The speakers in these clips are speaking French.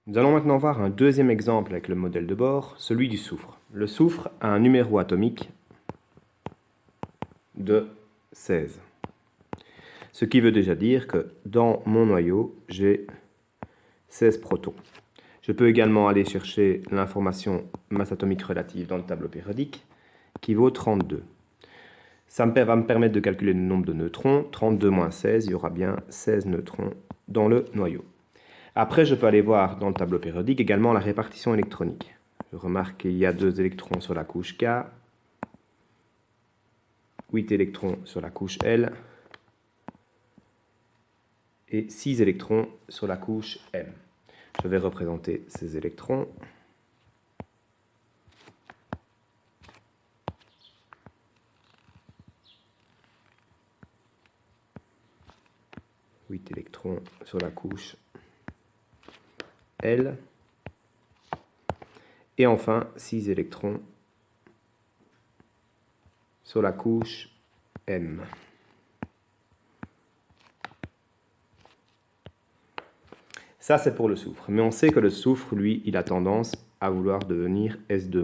Nous allons maintenant voir un deuxième exemple avec le modèle de bord, celui du soufre. Le soufre a un numéro atomique de 16. Ce qui veut déjà dire que dans mon noyau, j'ai 16 protons. Je peux également aller chercher l'information masse atomique relative dans le tableau périodique, qui vaut 32. Ça va me permettre de calculer le nombre de neutrons. 32 moins 16, il y aura bien 16 neutrons dans le noyau. Après, je peux aller voir dans le tableau périodique également la répartition électronique. Je remarque qu'il y a 2 électrons sur la couche K, 8 électrons sur la couche L et 6 électrons sur la couche M. Je vais représenter ces électrons. « 8 électrons sur la couche L. Et enfin, 6 électrons sur la couche M. Ça, c'est pour le soufre. Mais on sait que le soufre, lui, il a tendance à vouloir devenir S2-.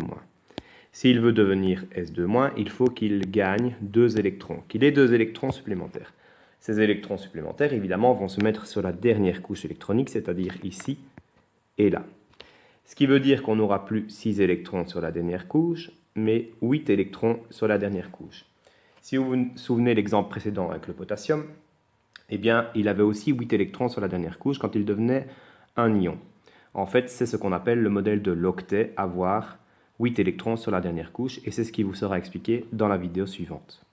S'il veut devenir S2-, il faut qu'il gagne 2 électrons, qu'il ait 2 électrons supplémentaires. Ces électrons supplémentaires, évidemment, vont se mettre sur la dernière couche électronique, c'est-à-dire ici et là. Ce qui veut dire qu'on n'aura plus 6 électrons sur la dernière couche, mais 8 électrons sur la dernière couche. Si vous vous souvenez l'exemple précédent avec le potassium, eh bien, il avait aussi 8 électrons sur la dernière couche quand il devenait un ion. En fait, c'est ce qu'on appelle le modèle de l'octet, avoir 8 électrons sur la dernière couche, et c'est ce qui vous sera expliqué dans la vidéo suivante.